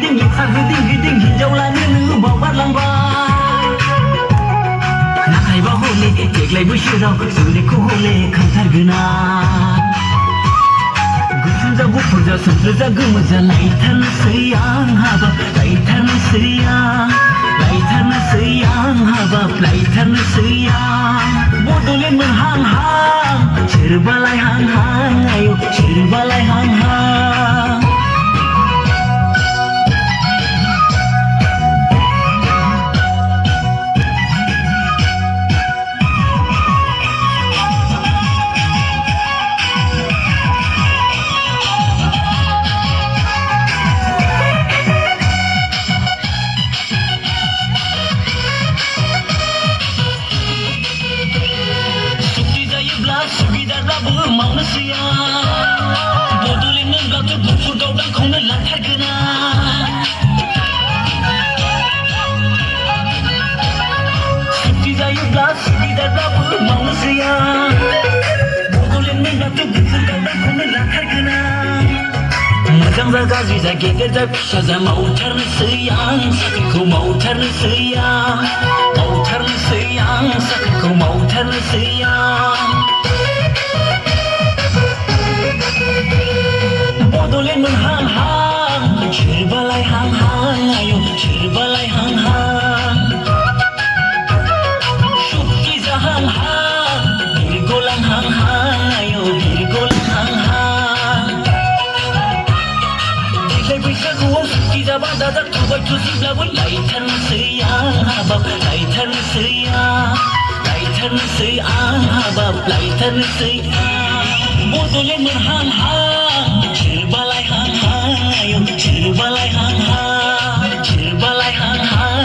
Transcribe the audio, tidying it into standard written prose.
गिदिं खारहोदिं गिदिं हिनजावलानि नों बावगारलांबाय नाथायबा हले देग्लाय बोसोराव जुलिखौ हले खांथारगोना गुफुर जा गुफुर जा सोमखोर जा गोमो जा लायथारनोसै आं हाबाब लायथारनोसै आं लायथारनोसै आं हाबाब लायथारनोसै आं बड'लेण्ड मोनहां हां सोरबालाय हां हां आयौ सोरबालाय हां हां सुबिदाब्लाबो मावनोसै आं बड'लेण्ड मोनब्लाथ' गुफुर गावदांखौनो लाथारगोना सुक्ति जायोब्ला सुबिदाब्लाबो मावनोसै आं बड'लेण्ड मोनब्लाथ' गुफुर गावदांखौनो लाथारगोना मोजां जा गाज्रि जा गेदेर जा फिसा जा मावथारनोसै आं साख्रिखौ मावथारनोसै आं मावथारनोसै आं साख्रिखौ मावथारनोसै आं बड'लेण्ड मोनहां हां सोरबालाय हां हां आयौ सोरबालाय हां हां सुक्ति जाहां हां बिरगलां हां हां आयौ बिरगलां हां हां देग्लाय बैसागुआव सुक्ति जाबा दाजाथुबाय थुसिब्लाबो लायथारनोसै आं हाबाब लायथारनोसै आं लायथारनोसै आं हाबाब लायथारनोसै आं बड'लेण्ड मोनहां हां सोरबालाय हां हां आयौ सोरबालाय